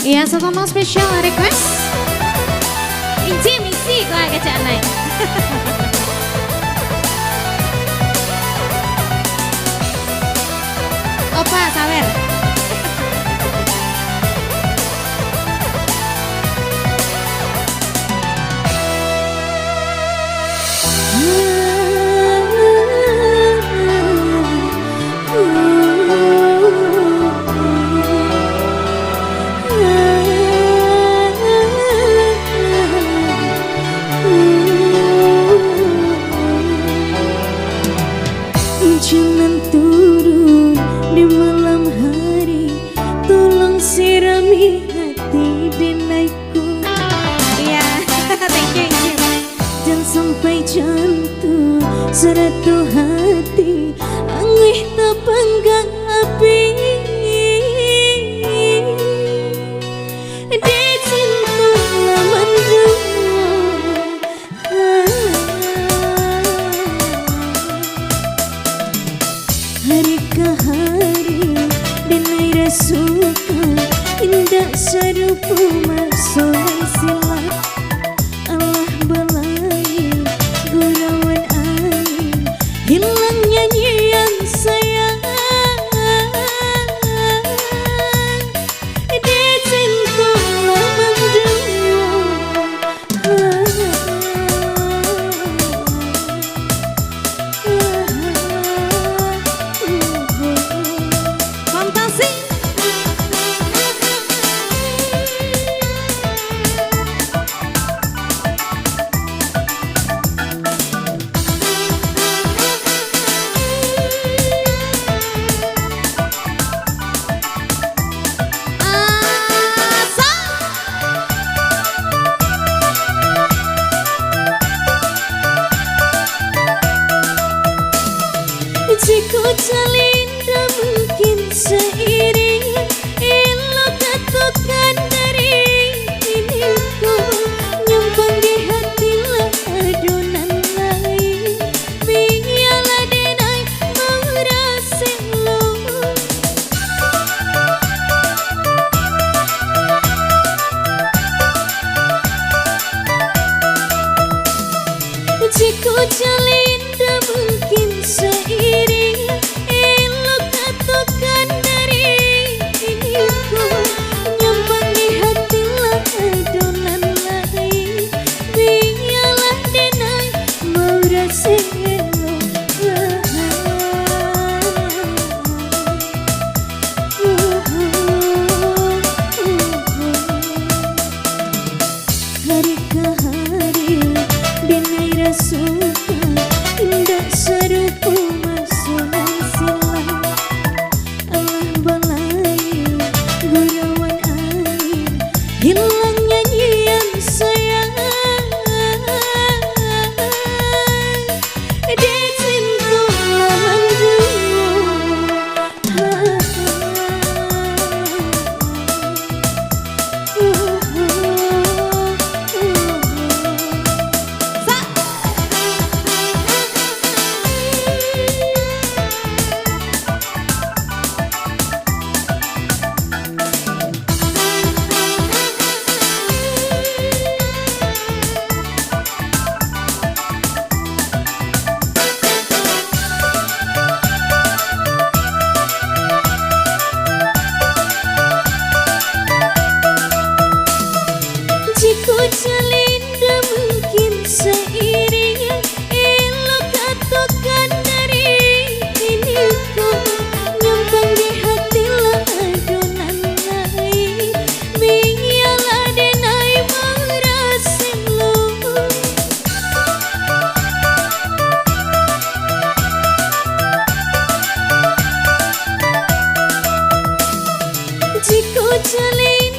Iya, satu mau spesial request. Misi kok kecak naik. Opa sawer. Jangan turun di malam hari, tolong sirami hati denaiku. Iya, thank you. Dan sampai jantung seratu hati, angin tak panggang api. Di cinta mandu hari ke hari denai rasuka indah serupa masolan silat. Allah balai gurauan air, hilang nyanyian sayang. Di cinta mandu Fantasi. jika jalin tak mungkin seiring, elo katakan dari diriku, nyumbang di hati lah adonan lain. Biarlah denai merasa lo. Jika jalin tak mungkin seiring, elo katakan dari diriku, nyumbang di hati lah adonan lain. Biarlah denai merasa lo. Hari ke hari denai rasuka indah serupa masolan silat. Allah balai gurauan air, hilang nyanyian sayang. Di cinta mandu jika jalin tak mungkin seiring, elo katakan dari diriku, nyumbang di hati lah adonan lain. Biarlah denai merasa lo. Jika jalin